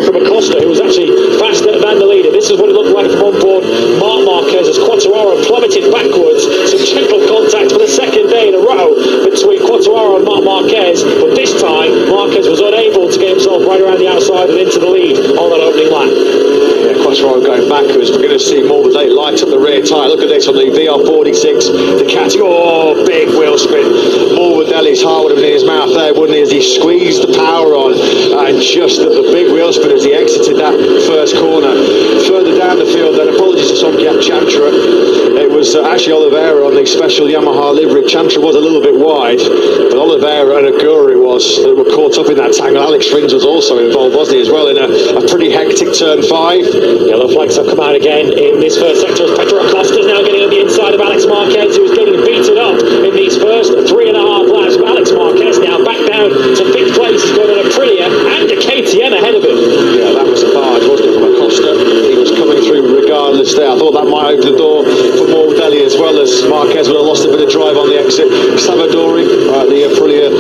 from Acosta, who was actually faster than the leader. This is what it looked like from on board Marc Marquez as Quartararo plummeted backwards. Some gentle contact for the second day in a row between Quartararo and Marc Marquez, but this time Marquez was unable to get himself right around the outside and into the lead on that opening lap. Yeah, Quartararo going backwards. We're going to see more today. Light up the rear tyre. Look at this on the VR46 Ducati. Oh, big wheel spin. Morbidelli's heart would have been in his mouth there, wouldn't he, as he squeezed the power on, and just at the big wheel spin as he exited that first corner. Further down the field then, apologies to Somkiat Chantra, it was actually Oliveira on the special Yamaha livery. Chantra was a little bit wide, but Oliveira and Agura it was that were caught up in that tangle. Alex Rins was also involved, wasn't he, as well, in a pretty hectic turn 5. Yellow flags have come out again in this first sector as Pedro Acosta's now getting on the inside of Alex Marquez, who's getting beaten up in these first 3.5 laps. Alex Marquez now back down to 5th place. He's got an Aprilia and a KTM ahead of him. Yeah, that was a barge, wasn't it, from Acosta? He was coming through regardless there. I thought that might open the door for Morbidelli as well, as Marquez would have lost a bit of drive on the exit. Savadori, the Aprilia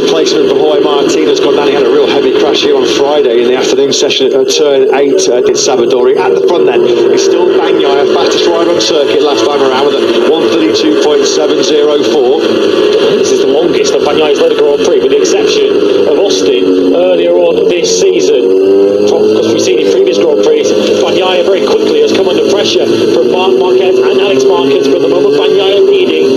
replacement for Jorge Martinez, gone down. He had a real heavy crash here on Friday in the afternoon session at turn 8, did Savadori. At the front then, it's still Bagnaia, fastest rider on circuit last time around with a 1:32.704. This is the longest that Bagnaia's led a Grand Prix, with the exception of Austin earlier on this season. Because we've seen in previous Grand Prix, Bagnaia very quickly has come under pressure from Marc Marquez and Alex Marquez, but at the moment Bagnaia leading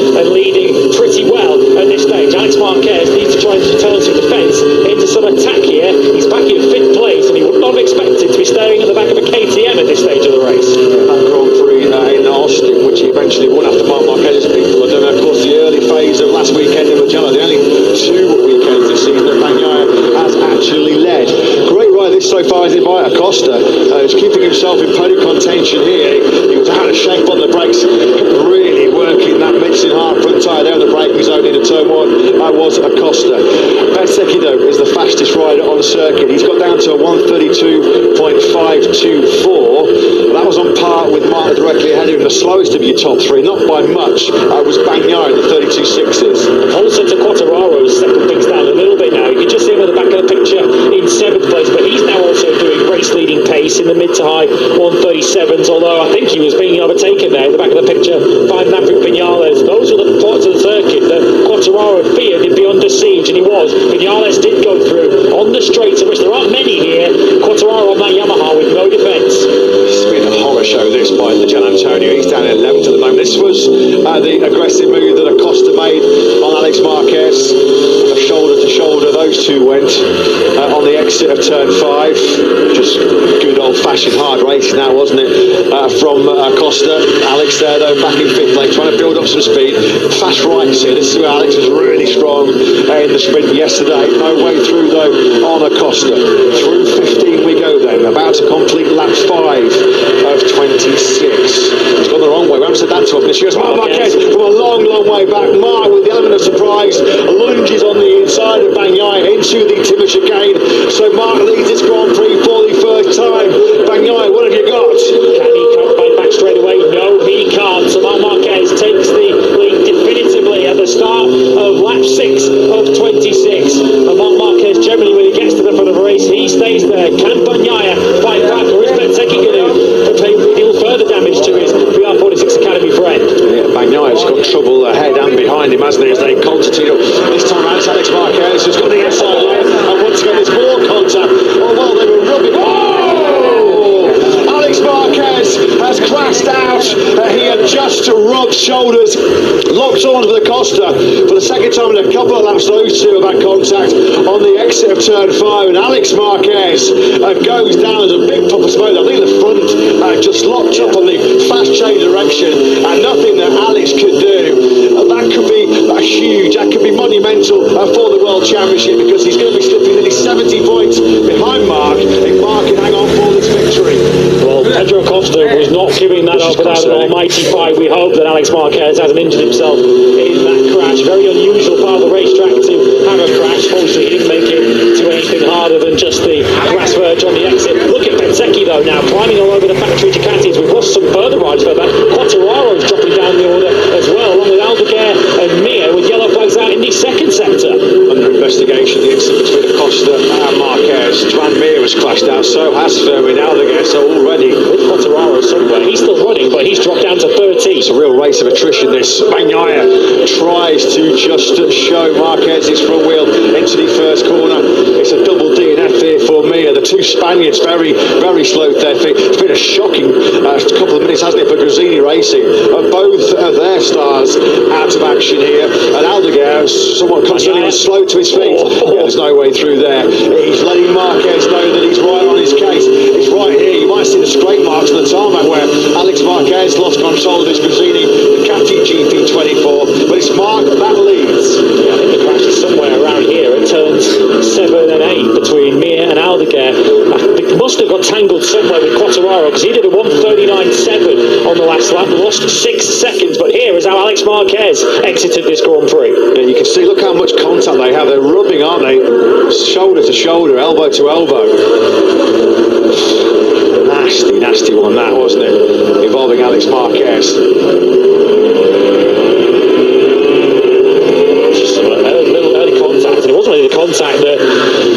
pretty well at this stage. Alex Marquez needs to try and turn some defence into some attack here. He's back in 5th place, and he would not have expected to be staring at the back of a KTM at this stage of the race. That Grand Prix in Austin, which he eventually won after Marc Marquez's people. And then, of course, the early phase of last weekend in Mugello, the only 2 weekends this season that Bagnaia has actually led. Great ride this so far, is it, by Acosta, who's keeping himself in podium contention here. He was out of shape on the brakes, really working that Michelin hard front tyre there on the braking zone into turn 1. That was Acosta. Bezzecchi, though, is the fastest rider on circuit. He's got down to a 1:32.524. That was on par with Martin directly ahead of him. The slowest of your top 3, not by much, was Bagnaia in the 32.6s. Also to Quartararo has settled things down a little bit now. You can just see him at the back of the picture in 7th place, but he's now also doing race leading pace in the mid to high 1:37s, although I think he was being overtaken there in the back of the picture by Maverick Vinales. Those are the parts of the circuit that Quartararo feared he'd be under siege, and he was. Vinales did go through on the straights, of which there aren't many here. Quartararo on that Yamaha with no defence. It's been a horror show, this, by Gian Antonio. He's down at 11th at the moment. This was the aggressive move that Acosta made on Alex Marquez. Shoulder to shoulder, those two went on the exit of turn 5. Just good old-fashioned hard racing now, wasn't it, from Acosta. Alex there, though, back in 5th place, trying to build up some speed. Fast rights here. This is where Alex was really strong in the sprint yesterday. No way through, though, on Acosta. Through 15 we go then, about to complete lap 5 of 26. He's gone the wrong way. We haven't said that to him. This year's Marc Marquez from a long, long way back. Marc, with the element of surprise, lunges on the inside of Bagnaia into the timber chicane. So Marc leads this Grand Prix for the first time. Bagnaia, what have you got? Can he come right back straight away? No, he can't. So Marc Marquez takes the lead definitively at the start of lap 6 of 26. And Marc Marquez, generally, when he gets to the front of a race, he stays there. Can Bagnaia fight back, or is Bezzecchi going to deal further damage to his VR46 Academy friend? Yeah, Bagnaia's got trouble ahead and behind him, hasn't he, as they continue. This time around, it's Alex Marquez who's got the inside line, and once again, there's more contact. Oh, well, they were rubbing. Oh! Alex Marquez has crashed out. He had just rubbed shoulders, locked on to the Costa for the second time in a couple of laps. Those two have had contact on the exit of turn 5, and Alex Marquez goes down as a big puff of smoke. I think the front just locked up on the fast change direction, and nothing that Alex could do. That could be huge, that could be monumental for the World Championship, because he's going to be slipping nearly 70 points behind Marc if Marc can hang on for this victory. Well, Pedro Acosta was not giving that up without an almighty fight. We hope that Alex Marquez hasn't injured himself in that crash. Very unusual part of the racetrack to have a crash. Fortunately, he didn't make it to anything harder than just the grass verge on the exit. Look at Bezzecchi, though, now climbing all over the factory Ducatis. We've lost some further riders for that. Quattararo's dropping down the order as well, along with Albuquerque and Mir, with yellow flags out in the second sector. Under investigation, the incident between Acosta and Marquez. Joan Mir was crashed out massive attrition. This Bagnaia tries to just show Marquez's front wheel into the first corner. It's a double DNF here for Mir. The two Spaniards very, very slow with their feet. It's been a shocking couple of minutes, hasn't it, for Grazzini Racing? Both of their stars out of action here. And Aldeguer somewhat concerning and slow to his feet. Yeah, there's no way through there. He's letting Marquez know that he's right on his case. It's right here. You might see the scrape marks on the tarmac where Alex Marquez lost control of this Grazzini Ducati GP24. But it's Mark that leads. Yeah, I think the crash is somewhere around here at turns 7 and 8 between Mir and Aldeguer. They must have got tangled somewhere with Quartararo because he did a 1:39.7 on the last lap, lost 6 seconds. But here is how Alex Marquez exited this Grand Prix. Yeah, you can see, look how much contact they have. They're rubbing, aren't they? Shoulder to shoulder, elbow to elbow. Nasty, nasty one that, wasn't it? Involving Alex Marquez. Just a little early contact, and it wasn't really the contact that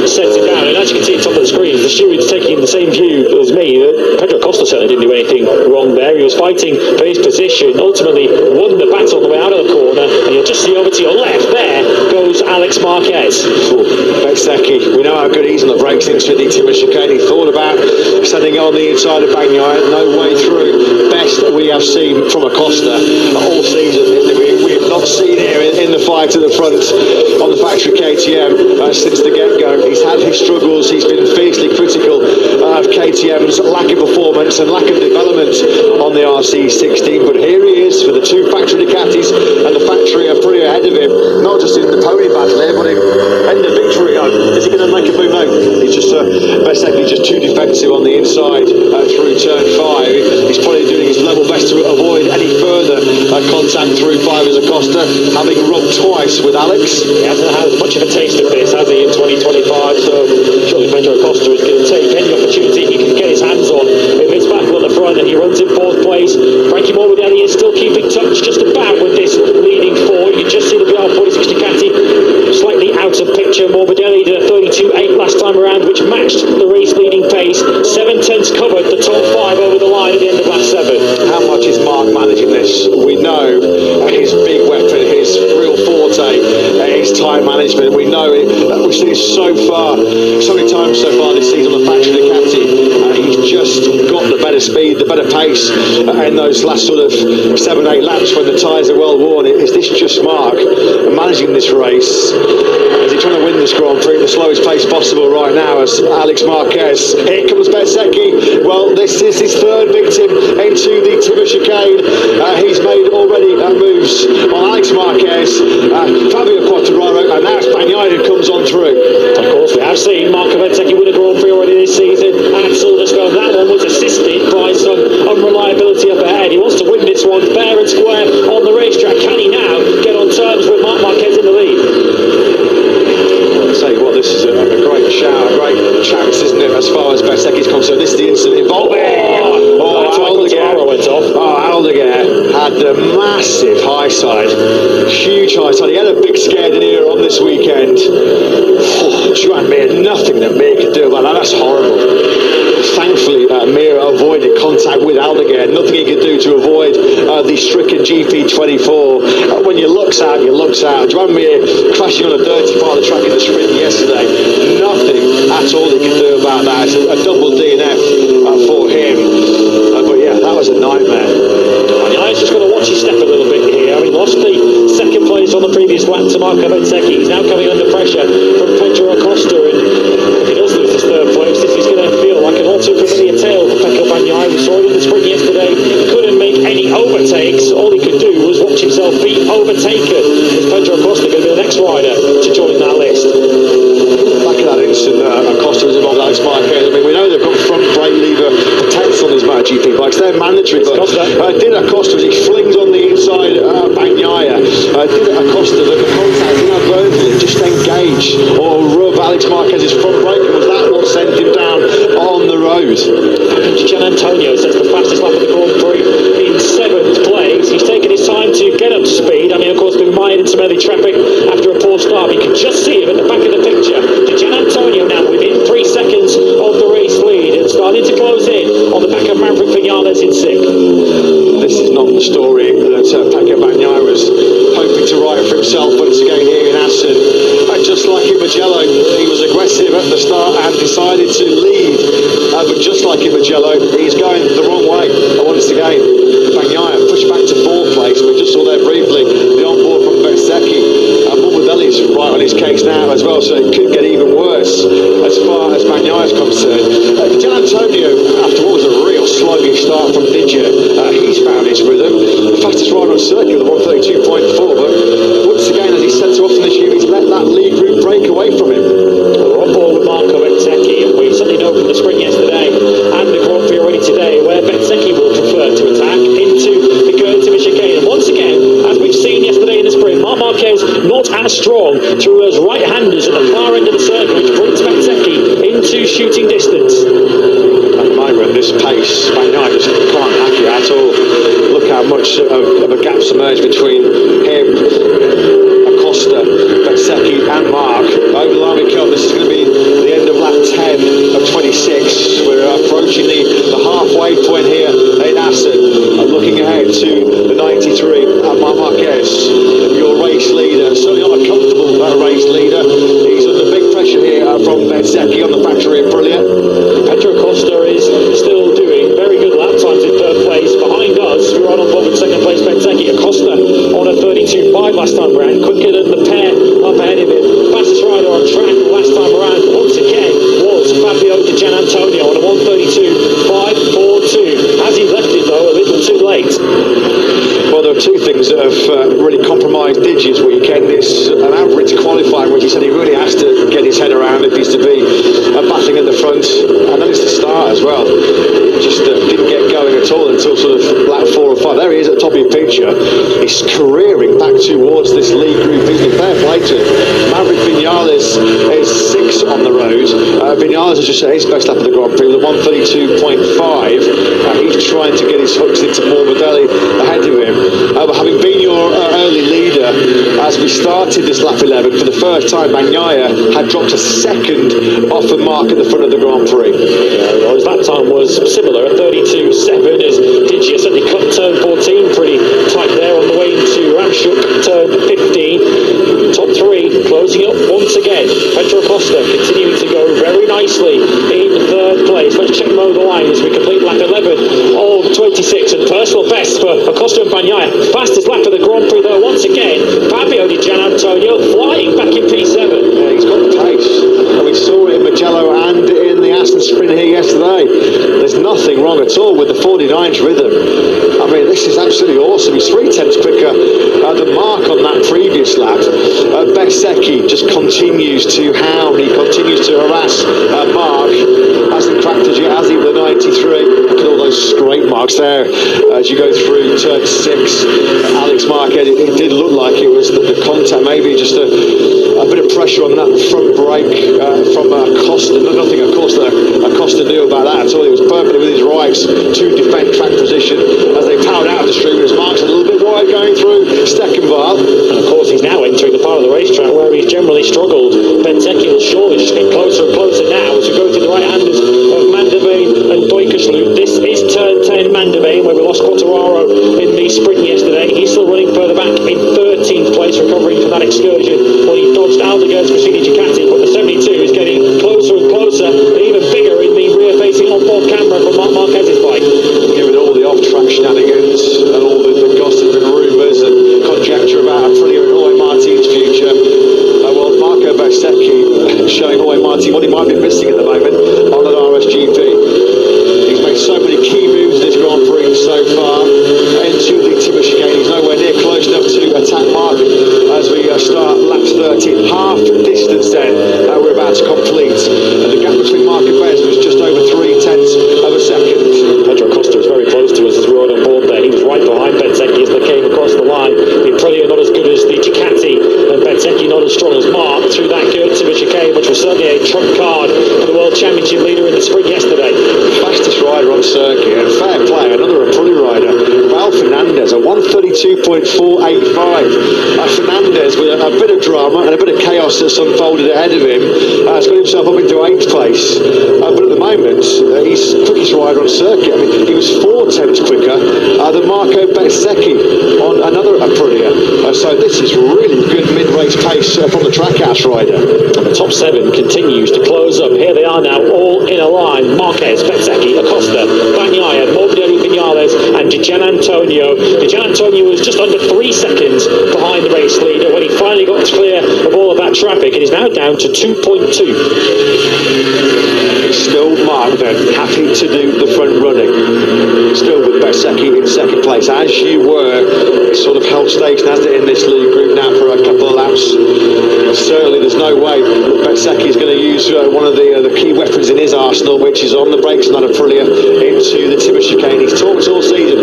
set it down. And as you can see at the top of the screen, the steward's taking the same view as me. Pedro Acosta certainly didn't do anything wrong there. He was fighting for his position, ultimately won the battle on the way out of the corner, and you'll just see over to your left, there goes Alex Marquez. Bezzecchi, we know how good he is on the brakes into the Timber chicane. He thought about sending on the inside of Bagnaia, no way through. Best that we have seen from Acosta all season. We have not seen here in the fight at the front on the factory KTM since the get-go. He's had his struggles. He's been fiercely critical of KTM's lack of performance and lack of development on the RC16. But here he is for the two factory Ducatis, and the factory are pretty ahead of him, not just in the pony battle here, but in the victory. Is he going to make a move? No, he's just Bezzecchi just too defensive on the inside through turn 5. He's probably doing his level best to avoid any further contact through 5 as Acosta, having rubbed twice with Alex. He hasn't had much of a taste of this, has he, in 2025? So surely Pedro Acosta is going to take any opportunity he can get his hands on in this battle on the front, and he runs in 4th place. Frankie Morbidelli is still keeping touch just about with this leading 4. You can just see the VR46 Ducati slightly out of picture. Morbidelli did a 32.8 last time around, which matched the race leading pace. 7/10 covered the top 5 over the line at the end of lap 7. How much is Mark managing this? We know his big weapon, his real forte, his time management. We know it. We've seen it so many times so far this season on the factory Ducati. He's just got the better speed, the better pace in those last sort of 7-8 laps when the tyres are well worn. Is this just Mark managing this race? Is he trying to win this Grand Prix at the slowest pace possible right now as Alex Marquez? Here comes Bezzecchi. Well, this is his 3rd victim into the Timber chicane. He's made already moves on Alex Marquez, Fabio Quartararo, and now it's Bagnaia who comes on through. Of course, we have seen Marco Bezzecchi win a Grand Prix already this season at Silverstone. That one was assisted by some unreliability up ahead. He wants to win this one fair and square on the racetrack. Can he now get on terms with Marc Marquez in the lead? I'll tell you what, this is a great shout, a great chance, isn't it, as far as Bezzecchi's concerned. This is the incident involving Aldeguer went off. Aldeguer had the massive high side, huge high side. He had a big scared ear on this weekend. Joan Mir, nothing that Mir could do about that. That's horrible. Thankfully, Mir avoided contact with Aldeguer. Nothing he could do to avoid the stricken GP24. When you looks out, you looks out. Joan Mir crashing on a dirty part of the track in the sprint yesterday. Nothing at all he could do about that. It's a double DNF for him. But yeah, that was a nightmare. He's just going to watch his step a little bit here. I mean, lost the 2nd place on the previous lap to Marco Bezzecchi. He's now coming under pressure from Pedro Acosta, and if he does lose his 3rd place, this is going to feel like an all too familiar tale for Pecco Bagnaia. We saw it in the sprint yesterday. He couldn't make any overtakes. All he could do was watch himself be overtaken. Is Pedro Acosta going to be the next rider to join that list? Back at that instant, Acosta was involved with Alex Marquez. I mean, we know they've got front brake lever protects on these MotoGP bikes. They're mandatory, but did Acosta, as he flings on the inside Bagnaia, did Acosta the contact inadvertently just engage or rub Alex Marquez's front brake, and was that what sent him down on the road? Gian Antonio sets the fastest lap of the Grand Prix in 7th place. He's taken his time to get up to speed. I mean, of course, been mired in some early traffic after a poor start. You can just see him at the back of the picture. Gian Antonio now within 3 seconds of the race lead and starting to close in on the back of Maverick Vinales in 6th. This is not the story that as well, so it could get even worse as far as Bagnaia is concerned. Gian Antonio, after what was a real sluggish start from Didier, he's found his rhythm. The fastest rider on circuit with 132.4, but once again, as he said so often this year, he's let that lead group break away from him. We're on board with Marco Bezzecchi, and we certainly know from the sprint yesterday and the Grand Prix already today where Bezzecchi will prefer to attack into the Gertie chicane. And once again, as we've seen yesterday in the sprint, Marc Marquez not as strong through those right-handers at the far end of the circuit, which brings Bezzecchi into shooting distance. At the moment, this pace, Bagnaia just can't hack it at all. Look how much of a gap's emerged between him, Acosta, Bezzecchi and Marc. Over the line we come. This is going to be the end of lap 10 of 26. We're approaching the halfway point here in Assen. Looking ahead to the 93 at Marc Marquez, your race leader. Certainly not a comfortable race leader. He's under big pressure here from Bezzecchi on the factory in Aprilia. Pedro Acosta is still doing very good lap times in third place. Behind us, we're on board with second place Bezzecchi. Acosta on a 32.5 last time round, quicker than the pair up ahead of him. Fastest rider on track last time around, once again, was Fabio Di Gianantonio on a 132.542. Has he left it though a little too late? Well, there are two things that have really compromised Didi's weekend. It's an average qualifying, which he said he really has to get his head around if he's to be battling at the front, and then it's the start as well. Just didn't get going at all until sort of lap 4 or 5. There he is at the top of your picture. He's careering back towards this lead group, isn't he? Fair play to him. Maverick Vinales is 6 on the road. Vinales has just set his best lap of the Grand Prix with a 132.5. He's trying to get his hooks into Morbidelli ahead of him. But having been your early leader, as we started this lap 11, for the first time, Bagnaia had dropped a second off of Marc at the front of the Grand Prix. Yeah, well, his lap time was similar at 32.7 as Didier certainly cut turn 14 pretty tight there on the way into Ramshoek turn 15. Top 3 closing up once again. Pedro Acosta continuing to go very nicely in third place. Let's check mode the line as we complete lap 11 of 26, and personal best for Acosta and Bagnaia. Fastest lap of the Grand Prix though once again. Fabio Di Gianantonio flying back in P7. Yeah, he's got the pace. And we saw it in Mugello and in the Aston sprint here yesterday. There's nothing wrong at all with the 49's rhythm. I mean, this is absolutely awesome. He's 3/10 quicker than Marc on that previous lap. Bezzecchi just continues to hound. He continues to harass Marc. Hasn't cracked as yet, has he, with the 93? Look at all those straight marks there as you go through turn 6. Alex Marquez, it did look like it was the contact, maybe just a bit of pressure on that front brake from Acosta. Nothing, of course, that Acosta knew about that at all. He was perfectly with his rights to defend track position as they powered out of the street. As Marc's a little bit wide going through Steckenval. And of course, he's now entering the part of the racetrack where he's generally struggled. Bezzecchi will surely just get closer and closer now as we go through the right-handers of Mandevane and Duikersloot. This is turn 10 Mandevane, where we lost Quartararo in the sprint yesterday. He's still running further back in 13th place, recovering from that excursion when he dodged Aldeguer's Gresini Ducati, but the 72 is getting closer and closer, and even bigger in the rear-facing on-board camera from Marc Marquez's bike. Given all the off-track shenanigans and all the gossip and rumours and conjecture about Aprilia and Jorge Martin's future, well, Marco Bezzecchi showing Jorge Martin what he might be missing at the moment on an RSGP. He's made so many key moves in this Grand Prix so far into the Timber chicane. He's nowhere near close enough to attack Marc as we start lap 30. Half distance then we're about to complete. And the gap between Marc and Bez was just over 0.3 of a second. Pedro Acosta was very close to us as we rode on board there. He was right behind Bezzecchi as they came across the line. The Aprilia not as good as the Ducati, and Bezzecchi not as strong as Marc through that Gertie chicane, which was certainly a trump card for the World Championship leader in the sprint yesterday. Fastest rider on circuit, and fair play, another Aprilia rider, Raul Fernandez, a 132.485. Fernandez with a bit of drama and a bit of chaos that's unfolded ahead of him has got himself up into 8th place, but at the moment he's the quickest rider on circuit. I mean, he was 4/10 quicker than Marco Bezzecchi on another Aprilia, so this is really good mid-race pace from the Trackhouse rider. And the top 7 continues to close up. Here they are now, all in a line. Marquez, Bezzecchi, Acosta, Bagnaia, Morbidelli, Vinales and Di Gianantonio. Di Gianantonio was just under 3 seconds behind the race leader when he finally got clear of all of that traffic and is now down to 2.2. Still Mark then, happy to do the front running. Still with Bezzecchi in second place, as you were. It's sort of held station, hasn't it, in this lead group now for a couple of laps. Certainly there's no way that Bezzecchi is going to use one of the key weapons in his arsenal, which is on the brakes and on Aprilia into the Timber chicane. He's talked all season,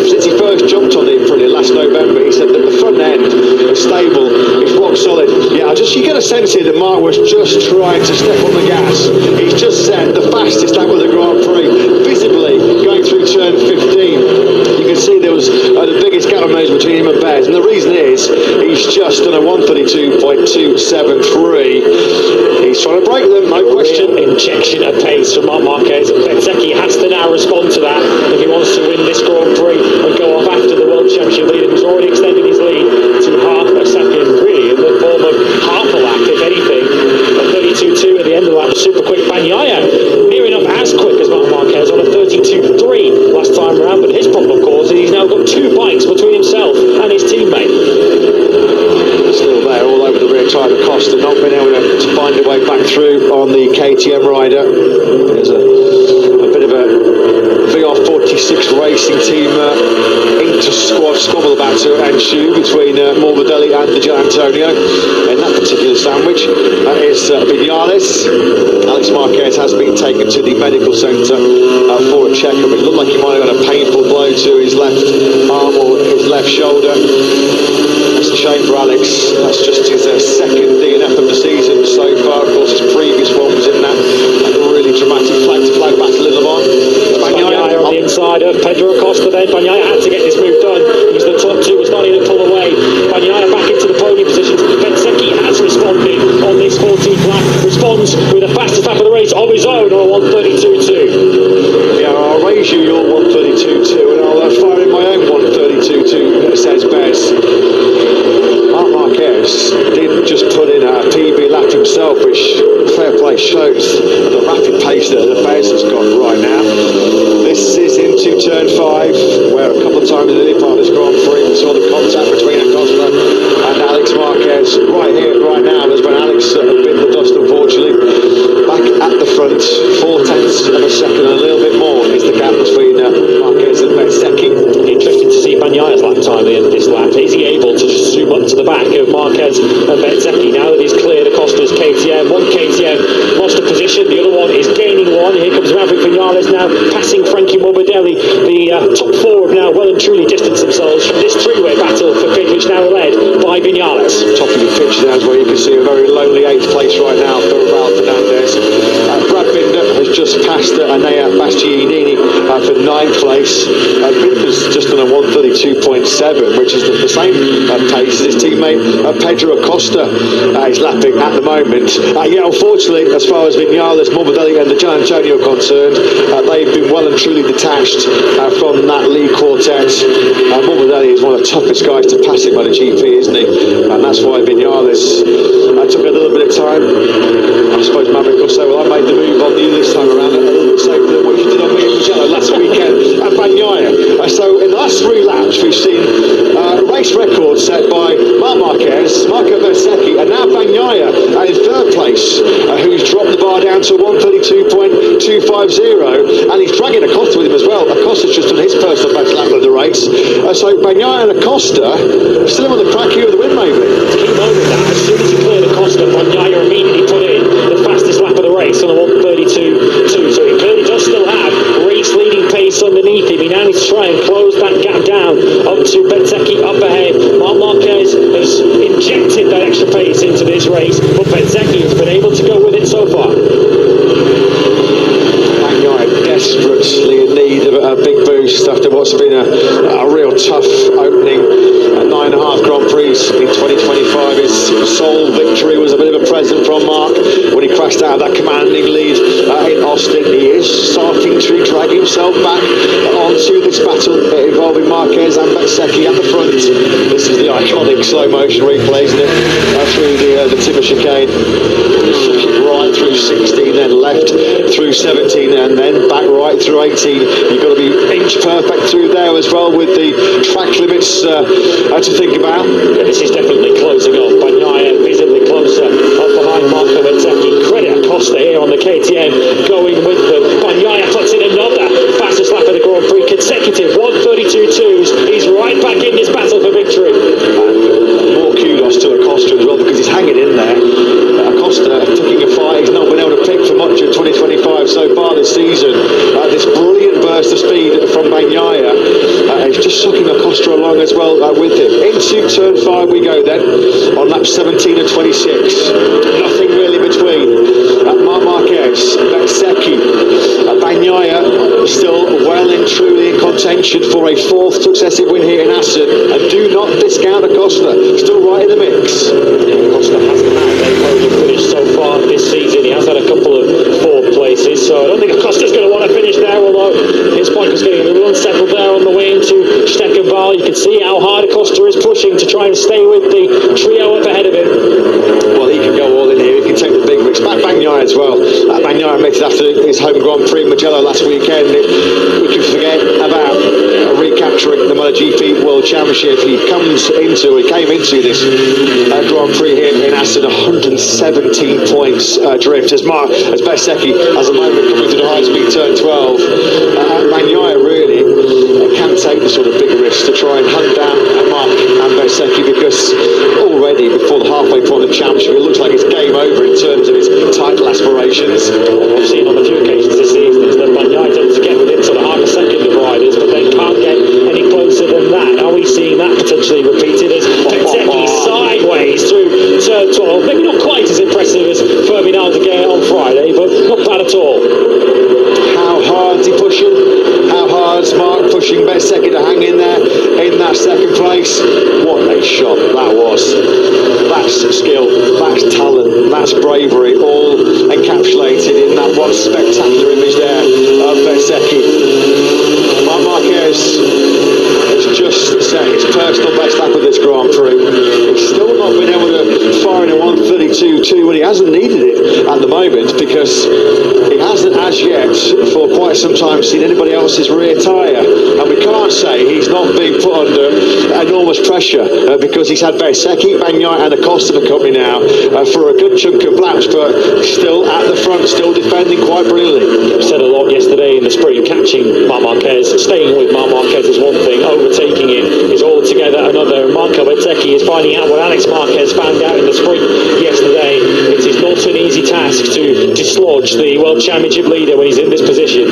since he first jumped on the Aprilia last November, he said that the front end is stable, it's rock solid. Yeah, you get a sense here that Mark was just trying to step on the gas. He's just set the fastest lap of the Grand Prix, visibly going through turn 15. You can see there was the biggest gap between him and Bez, and the reason is he's just done a 1:32.273. He's trying to break them, no question. Injection of pace from Marc Marquez. Bezzecchi has to now respond to that if he wants to win this Grand Prix and go off after the World Championship leader, who's already extended his lead to half a second, really in the form of half a lap, if anything. A 32.2 at the end of the lap, super quick. Bagnaia near enough as quick as Marc Marquez on a 32.3 last time around, but his problem, of course, is he's now got 2 bikes between himself and his teammate. Still there, all over the rear tyre of Costa, not been able to find a way back through on the KTM rider. There's a bit of a VR46 racing team squabble about to ensue between Morbidelli and the Gian Antonio in that particular sandwich. That is Vinales. Alex Marquez has been taken to the medical centre for a checkup. It looked like he might have got a painful blow to his left arm or his left shoulder. That's a shame for Alex. That's just his second DNF of the season so far. Of course, his previous one was in that really dramatic flag-to-flag battle in Le Mans. Bagnaia on the inside of Pedro Acosta then. Bagnaia had to get this move done. He was the top two, was not even pull away. Bagnaia back into the podium position. Bezzecchi has responded on this 14th lap. Responds with the fastest lap of the race of his own on a 1:32.2. Yeah, I'll raise you your 1:32.2 and I'll fire in my own 1:32.2, says Bez. Marc Marquez did just put in a PB lap himself, which fair play shows the rapid pace that Bez has got right now. This is into turn 5, where a couple of times in the early part of this Grand Prix we saw the contact between Acosta and Alex Marquez. Right here, right now, is when Alex bit the dust, unfortunately. Back at the front, 0.4 of a second, and a little bit more is the gap between Marquez and Bezzecchi. Interesting to see Bagnaia's lap time at the end of this lap. Is he able to just zoom up to the back of Marquez and Bezzecchi now that he's cleared Acosta's KTM? One KTM lost a position, the other one is gaining one. Here comes Maverick Vinales now passing Frankie Morbidelli. The top 4 have now well and truly distanced themselves from this three-way battle for fifth, which now led by Vinales. Top of the picture now is where you can see a very lonely 8th place right now for Raul Fernandez. Brad Binder has just passed Anea Bastianini for 9th place. Binder's just on a 1:32.7, which is the same pace as his teammate Pedro Acosta is lapping at the moment. Yeah, unfortunately, as far as Vinales, Morbidelli and the Gian Antonio are concerned, they've been well and truly detached from that lead quartet. Morbidelli is one of the toughest guys to pass him on a GP, isn't he? And that's why Vinales took a little bit of time. I suppose Maverick will say, well, I made the move on you this time around, same than what you did on me in Mugello last weekend at Bagnaia. So in the last 3 laps, we've seen race records set by Marc Marquez, Marco Bezzecchi, and now Bagnaia in 3rd place, who's dropped the bar down to 1:32.250, and he's dragging Acosta with him as well. Acosta's just done his personal best lap of the race. So Bagnaia and Acosta still on the track here of the win, maybe. Key moment that as soon as he cleared Acosta, Bagnaia immediately put in the fastest lap of the race on a 1:32.2. So he clearly does still have race leading pace underneath him. He now needs to try and close that gap down up to Bezzecchi up ahead. Marc Marquez has injected that extra pace into this race, but Bezzecchi has been able to go with it so far. Desperately in need of a big boost after what's been a real tough opening. 9.5 Grand Prix in 2025. His sole victory was a bit of a present from Mark when he crashed out of that commanding lead in Austin. He is starting to drag himself back onto this battle involving Marquez and Bezzecchi at the front. This is the iconic slow motion replay, isn't it? Through the Timber chicane. Right through 16, then left through 17, and then back right through 18. You've got to be inch perfect through there as well, with the track limits to think about. Yeah, this is definitely closing up hanging in there. Acosta taking a fight he's not been able to pick for much of 2025 so far this season. This brilliant burst of speed from Bagnaia. He's just sucking Acosta along as well with him. Into turn 5 we go then, on lap 17 and 26. Nothing really between Marc Marquez, Bezzecchi, Bagnaia still well and truly in contention for a 4th successive win here in Assen, and do not discount Acosta, still right in the mix. Acosta hasn't had a podium finish so far this season. He has had a couple of 4th places, so I don't think Acosta's going to want to finish there, although his point was getting a little unsettled there on the way into Steckenval. You can see how hard Acosta is pushing to try and stay with the trio up ahead of him. Well, he can go all in here, he can take the big risks. Bagnaia as well. Bagnaia admitted after his home Grand Prix Mugello last weekend, we can forget about recapturing the MotoGP World Championship. He came into this Grand Prix here in Assen 117 points drift as Bezzecchi has a moment coming through the high speed turn 12. Bagnaia really can take the sort of big risks to try and hunt down Marc and Bezzecchi, because already before the halfway point of the championship it looks like it's game over in terms of his title aspirations. What we've seen on a few occasions this season is that Bagnaia tends to get within sort of half a second of riders, but then can't get any closer than that. Are we seeing that potentially repeated as Bezzecchi sideways through turn 12? Maybe not quite as impressive as Fermin Aldeguer on Friday, but not bad at all. How hard's he pushing? How hard's Marc pushing Bezzecchi to hang in there in that 2nd place? What a shot that was. That's skill, that's talent, that's bravery, all encapsulated in that one spectacular image there of Bezzecchi. Marc Marquez has just set his personal best lap of this Grand Prix. He's still not been able to fire in a 1:32.2 when he hasn't needed it at the moment, because he hasn't as yet for quite some time seen anybody else's rear tyre, and we can't say he's not being put under enormous pressure because he's had Bezzecchi, Bagnaia and Acosta for company now for a good chunk of laps, but still at the front, still defending quite brilliantly. We said a lot yesterday in the sprint, catching Marc Marquez, staying with Marc Marquez is one thing, overtaking him is altogether another. Marco Bezzecchi is finding out what Alex Marquez found out in the sprint yesterday. It is not an easy task to dislodge the World Championship leader when he's in this position.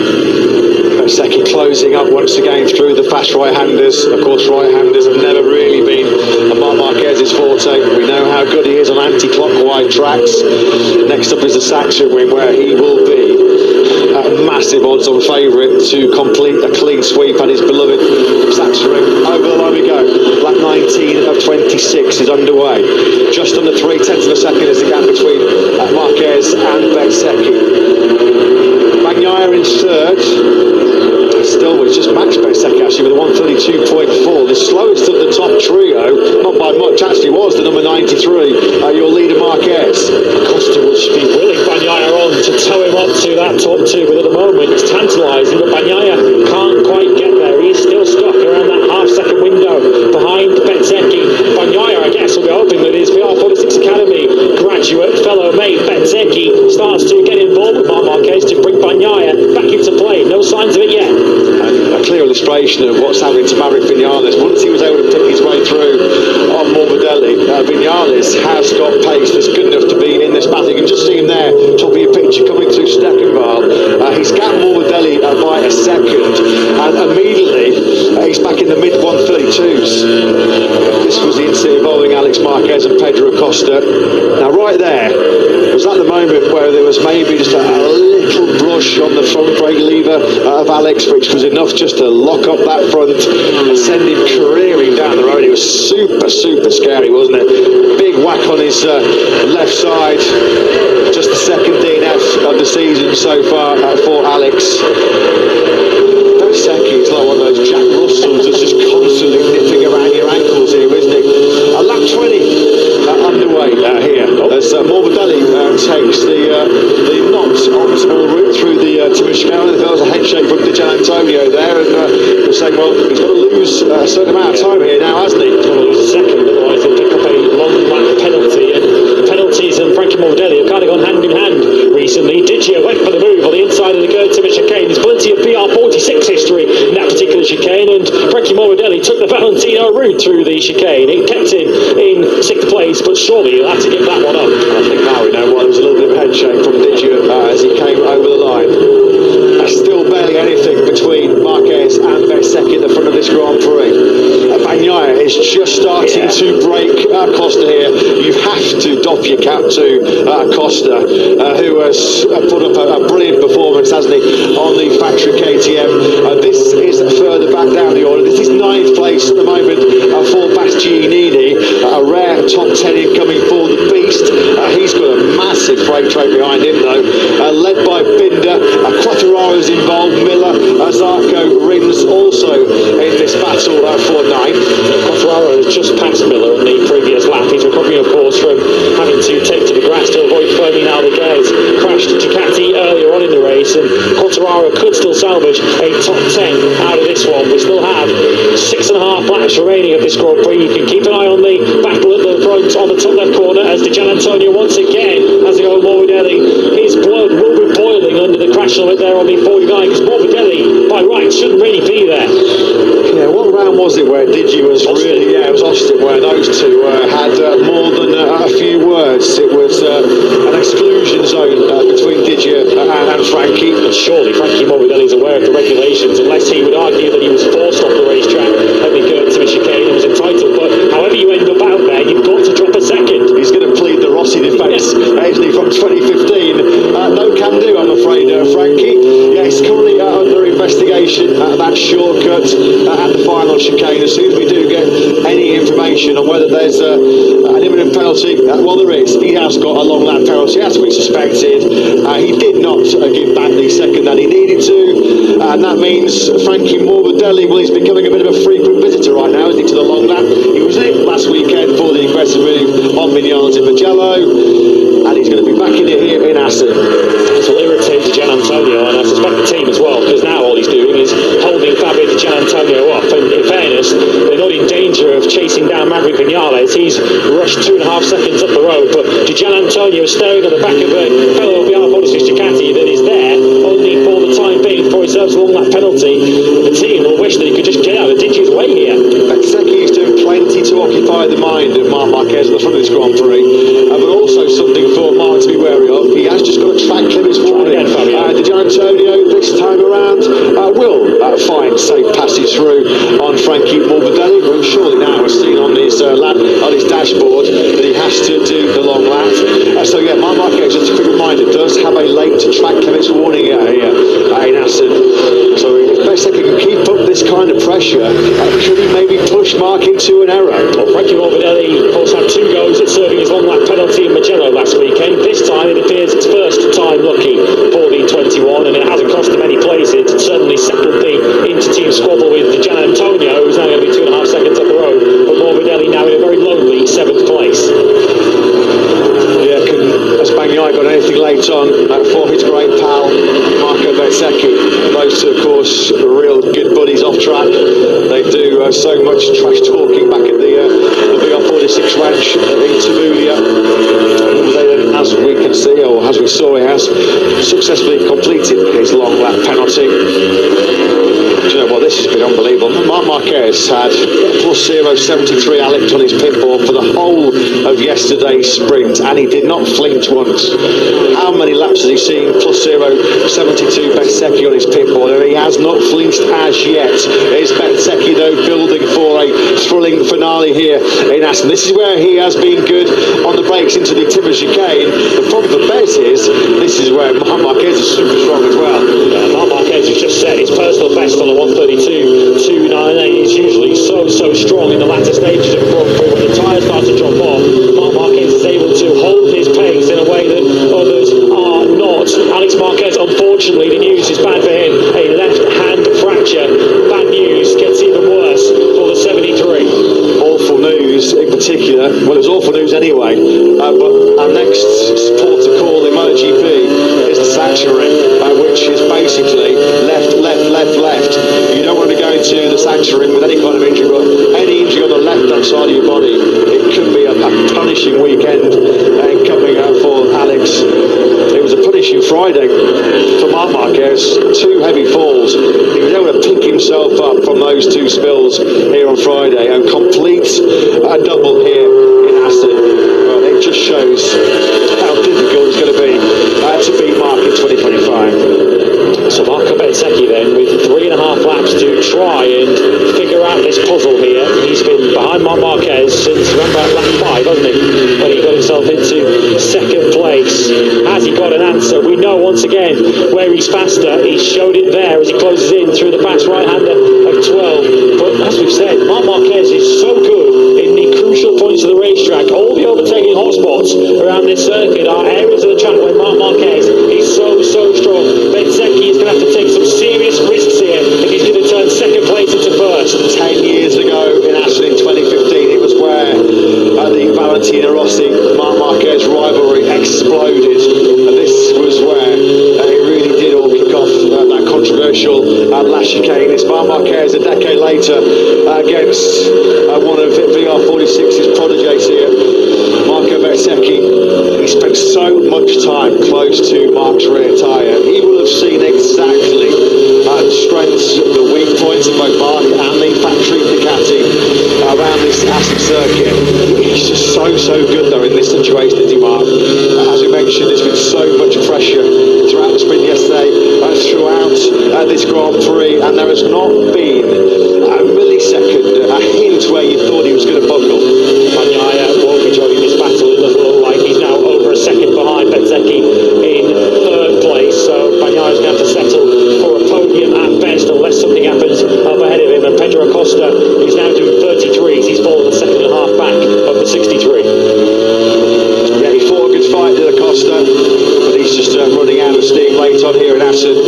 Bezzecchi closing up once again through the fast right-handers. Of course, right-handers have never really been Marc Marquez's forte. We know how good he is on anti-clockwise tracks. Next up is the Saxon win, where he will be massive odds-on favourite to complete a clean sweep at his beloved Saxon ring. Over the line we go. Lap 19 of 26 is underway. Just under 0.3 of a second is the gap between Marquez and Bezzecchi. Bagnaia in 3rd. Still was just Max Bezzecchi actually with a 1:32.4. The slowest of the top trio, not by much, actually was the number 93, your leader Marquez. Acosta would be willing Bagnaia on to tow him up to that top 2, but at the moment it's tantalising, but Bagnaia can't quite get there. He is still stuck around that half-second window behind Bezzecchi. Bagnaia, I guess, will be hoping that his VR46 Academy graduate, fellow mate Bezzecchi, starts to get involved with Marc Marquez to bring Bagnaia back into play. No signs of it yet. A clear illustration of what's happening to Maverick Vinales. Once he was able to pick his way through on Morbidelli, Vinales has got pace that's good enough to be in this battle. You can just see him there, top of your picture, coming through Steckenval. He's gapped Morbidelli by a second, and immediately he's back in the mid-1:32s. This was the incident involving Alex Marquez and Pedro Acosta. Now right there was at the moment where there was maybe just a little brush on the front brake lever of Alex, which was enough just to lock up that front and send him careering down the road. It was super scary, wasn't it? Big whack on his left side. Just the second DNF of the season so far for Alex. Bezzecchi is like one of those Jack Russells that's just constantly nipping around your ankles here, isn't he? Lap 20 underway here as Morbidelli takes the not optimal route through the Timishkara. There was a head shake from Gian Antonio there, and they're saying, well, he's got to lose a certain amount of time here now, hasn't he? He's got to lose a second, otherwise he'll pick up a long lap penalty, and penalties and Frankie Morbidelli have kind of gone hand in hand recently. Digia went for the move on the inside of the Gerd Timishkara. There's plenty of PR46 history in that particular chicane, and Frankie Morbidelli took the Valentino route through the chicane. It kept him in 6th place, but surely he'll have to get that one up. I think now we know why there was a little bit of head shake from Didier as he came over the line. Still barely anything between Marquez and Bezzecchi at the front of this Grand Prix. Bagnaia is just starting to break Costa here. You have to doff your cap to Costa, who has put up a brilliant performance, hasn't he, on the factory KTM. This is further back down the order. This is 9th place at the moment for Bastianini. A rare top 10 incoming for the Beast. He's got a massive freight train behind him, though, led by Binder. Quattararo involved, Miller, Zarco, Rins also in this battle for 9th. Quattararo has just passed Miller on the previous lap. He's recovering, of course, from having to take to the grass to avoid foaming Aldeguez. Crashed Ducati earlier on in the race, and Quattararo could still salvage a top 10 out of this one. We still have 6.5 laps remaining of this Grand Prix. You can keep an eye on the battle at the front on the top left corner as Di Gianantonio once again has to go Morbidelli. His blood will be boiling under the crash limit there on the 49, because Morbidelli, by rights, shouldn't really be there. Yeah, what round was it where Digi was really... Yeah, it was Austin, where those two had more than a few words. It was an exclusion zone between Digi and Frankie. And surely Frankie Morbidelli is aware of the regulations, unless he would argue that he was forced off the racetrack and he got to a chicane and was entitled. But however you end up out there, you've got to drop a second. He's going to plead the Rossi defence, isn't he, from 2015. No can do, I'm afraid, Frankie. Yeah, he's currently under investigation at that shortcut at the final chicane. As soon as we do get any information on whether there's an imminent penalty, well, there is. He has got a long lap penalty, as we suspected. He did not give back the second that he needed to, and that means Frankie Morbidelli, well, he's becoming a bit of a frequent visitor right now, isn't he, to the long lap. He was in it last weekend for the aggressive move on Mignons in Mugello, and he's going to be back in it here in Assen. This will irritate Di Gianantonio, and I suspect the team as well, because now all he's doing is holding Fabio Di Gianantonio off. And in fairness, they're not in danger of chasing down Maverick Vinales. He's rushed 2.5 seconds up the road, but Di Gianantonio is staring at the back of a fellow Bianca Ducati that is there only for the time being before he serves a long lap penalty. The team will wish that he could just get out of Digi's way here. Bezzecchi is doing plenty to occupy the mind of Marc Marquez at the front of this Grand Prix, but also something for Marc to be wary of. He has just got a track limits warning. Di Gianantonio this time around will find safe passage through on Frankie Morbidelli, who surely now has seen on his dashboard that he has to do the long lap. So yeah, Marc Marquez, just a quick reminder, does have a late track limits warning here in Assen. So if Bezzecchi can keep up this kind of pressure, could he maybe push Marc into an error? Well, Frankie Morbidelli, of course, had 2 goes at serving his long lap penalty in Mugello last weekend. This time it appears it's first time lucky for the 21, and it hasn't cost him any places. It certainly settled the inter-team squabble with Di Gianantonio, who's now going to be 2.5 seconds up the road, but Morbidelli now in a very lonely 7th place. Yeah, has Bagnaia got anything late on for his great pal Marco Bezzecchi? Those two, of course, are real good buddies off track. They do so much trash talking back at the VR46 ranch in Tabulia. As we can see, or as we saw, he has successfully completed his long lap penalty. Do you know what? This has been unbelievable. Marc Marquez had +0.73 Alex on his pit board for the whole of yesterday's sprint, and he did not flinch once. How many laps has he seen +0.72 Bezzecchi on his pit board? And he has not flinched as yet. Is Bezzecchi, though, building for a thrilling finale here in Assen? This is where he has been good on the brakes into the Timber chicane. The problem for Bez is this is where Marc Marquez is super strong as well. Marc Marquez has just set his personal best on a 1:32.298. He's usually so strong in the latter stages of a Grand Prix when the tyres start to drop off. Marc Marquez is able to hold his pace in a way that others are not. Alex Marquez, unfortunately, the news is bad for him. A left hand fracture. Bad news gets even worse for the 73. Awful news in particular. Well, it was awful news anyway. But our next port to call in MotoGP is the Saxon ring, which is basically left. You don't want to go into the Saxon ring with any kind of injury, but any injury on the left-hand side of your body, it could be a punishing weekend coming for Alex. It was a punishing Friday for Marc Marquez. 2 heavy falls. He was able to pick himself up from those two spills here on Friday and complete a double here in Aston. Well, it just shows how difficult it's going to be to beat Mark in 2025. So Marco Bezzecchi then with 3.5 laps to try and figure out this puzzle here. He's been behind Marc Marquez since around about lap 5, hasn't he? When he got himself into second place. Has he got an answer? We know once again where he's faster. He showed it there as he closes in through the fast right-hander of 12. But as we've said, Marc Marquez is so good in the crucial points of the racetrack. All the overtaking hotspots around this circuit are areas of the track where Marc Marquez is so strong. Bezzecchi is going to have to take some serious risks here if he's going to turn second place into first. 10 years ago in Aston in 2015, it was where the Valentino Rossi Marc Marquez rivalry exploded, and this was where it really did all kick off that controversial last chicane. It's Marc Marquez a decade later against one of VR46's prodigies here, Marco Bezzecchi. He spent so much time close to Marc's rear tyre. He will have seen exactly the strengths, the weak points of both Marc and the factory Ducati around this Aston circuit. He's just so good though in this situation, isn't he, Marc? As we mentioned, there's been so much pressure throughout the sprint yesterday, throughout this Grand Prix, and there has not been a millisecond, a hint where you thought he was going to buckle. Bagnaia won't be joining this battle. It doesn't look like he's now over a second behind Bezzecchi in third place. So Bagnaia's going to have to settle for a podium at best unless something happens up ahead of him. And Pedro Acosta is now doing 33s. He's fallen a second and a half back of the 63. Yeah, he fought a good fight to Acosta, but he's just running out of steam late on here in Aston.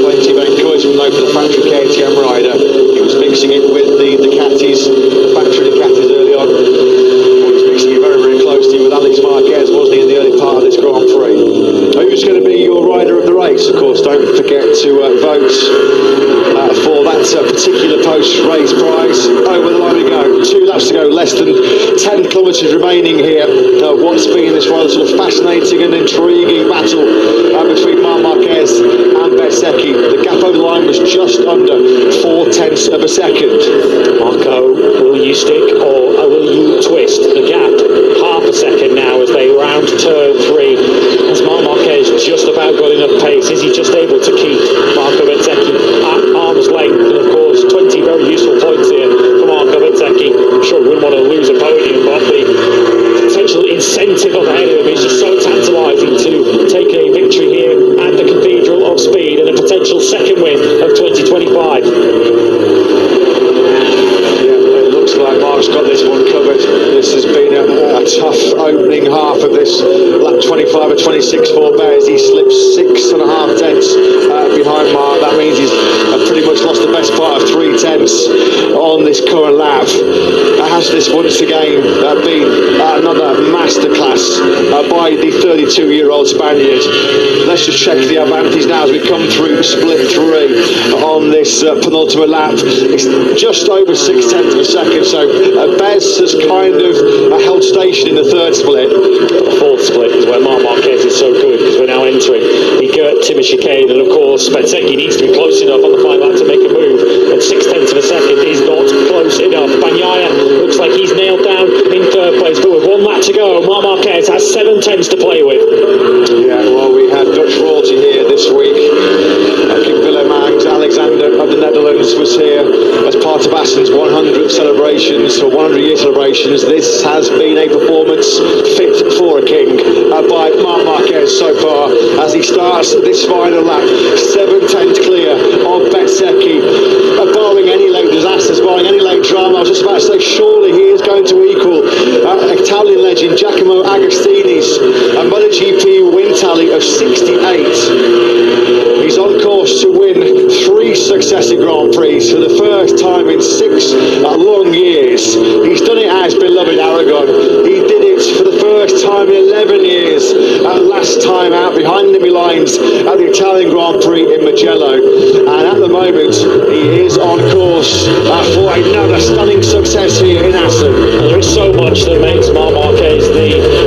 Plenty of encouragement though for the factory KTM rider. He was mixing it with the Ducatis, the factory Ducatis early on. He was mixing it very closely with Alex Marquez, wasn't he, in the early part of this Grand Prix. Who's going to be your rider of the race? Of course, don't forget to vote for that particular post-race prize. Over the line we go. 2 laps to go, less than 10 kilometres remaining here. What's been this rather sort of fascinating and intriguing battle between Marc Marquez and Bezzecchi. The gap over the line was just under 0.4 of a second. Marco, will you stick or will you twist? The gap, half a second now as they round turn 3. Has Marc Marquez just about got enough pace? Is he just able to keep Marco Bezzecchi at arm's length? And of course, 20 very useful points here for Marco Bezzecchi. I'm sure he wouldn't want to lose a podium, but the potential incentive up ahead of him is just so tantalising to take a victory here at the Cathedral of Speed and a potential second win of 2025. Looks like Mark's got this one covered. This has been a tough opening half of this lap 25 or 26 for Bez. He slips 6.5 tenths behind Mark. That means he's pretty much lost the best part of 3 tenths on this current lap. Has this once again been another masterclass by the 32-year-old Spaniard? Let's just check the advantage now as we come through split 3 on this penultimate lap. It's just over 6 tenths of a second, so Bez has kind of held station in the third split. The fourth split is where Marc Marquez is so good because we're now entering the Gert Timmer chicane, and of course Bezzecchi needs to be close enough on the final lap to make a move, and 0.6 of a second is not close enough. Bagnaia looks like he's nailed down in third place, but with 1 lap to go, Marc Marquez has 7 tenths to play with. Yeah, well, we had Dutch royalty here this week. Kim Willemangs, Alexander of the Netherlands, was here as part of Aston's 100 celebrations, or 100-year celebrations. This has been a performance fit for a king by Marc Marquez so far as he starts this final lap. 7 tenths clear of Bezzecchi. Barring any late disasters, barring any late drama, I was just about to say, surely he is going to equal Italian legend Giacomo Agostini's MotoGP win tally of 68. He's on course to win 3 successive Grand Prix for the first time in 6 long years. He's done it as beloved Aragon. He did it for the first time in 11 years. Last time out behind enemy lines at the Italian Grand Prix in Mugello. And at the moment, he is on course for another stunning success here in Aston. And there is so much that makes Marc Marquez the